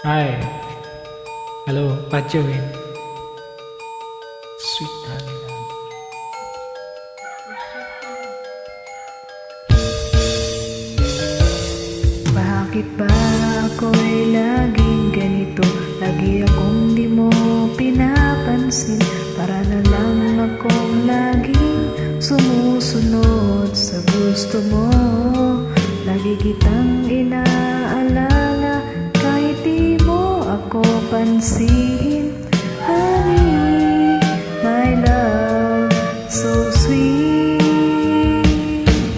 Hi. Hello, what you doing? Sweet honey. Bakit ba ako'y laging ganito? Lagi akong di mo pinapansin. Para na lang akong laging sumusunod sa gusto mo. Lagi kitang inaalala kahit di mo ako pansin. Honey, my love, so sweet.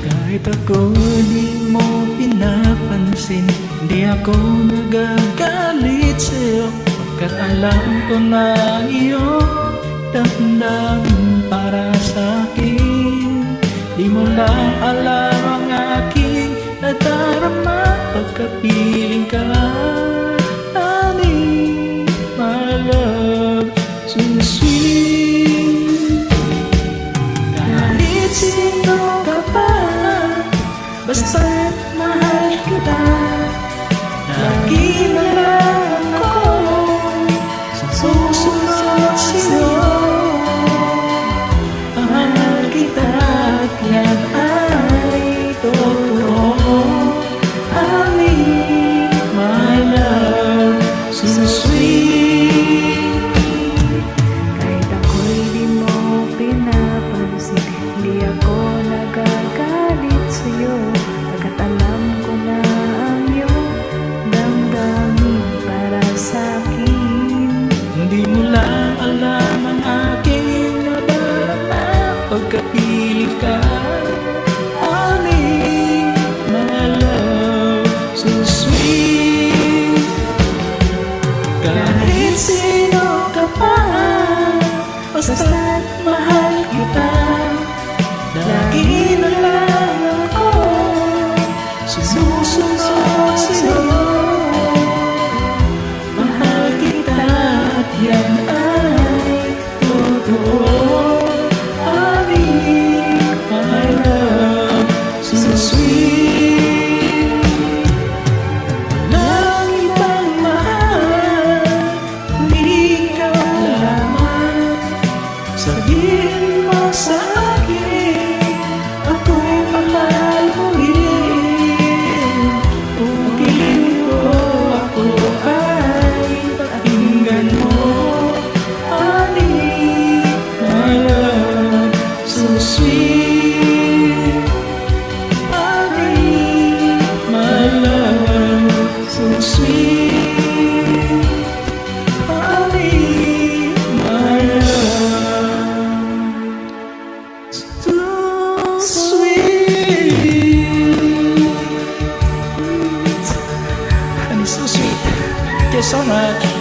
Kahit ako di mo pinapansin, di ako nagagalit sa'yo, pagkat alam ko na iyong damdamin para sa'kin. Di mo lang alam ang aking nadarama pagkapiling ka. Honey, my love, so sweet. Kahit sino ka pa, basta't mahal kita. Lagi na lang ako susunod sa'yo. Mahal kita at yan ay totoo. Honey, my love, so sweet. Kahit ako'y di mo pinapansin, di ako nagagalit sa'yo, pagkat alam ko na ang iyong damdamin para sa'kin. Hindi mo lang alam ang aking nadarama pagkapiling ka. Honey, my love, so sweet. Kahit sino ka pa, basta't mahal kita. Lagi na lang ako susunod sa'yo. Mahal kita at yan ay totoo. Honey, my love, so sweet. Walang ibang mahal, kundi ikaw lamang. Sabihin mo sa akin, ako'y mahal mo rin. Kung piling ko ako ay pakinggan mo. Honey, my love, so sweet. Honey, my love, so sweet. Honey, my love, so sweet. Honey, so sweet. Thank you so much.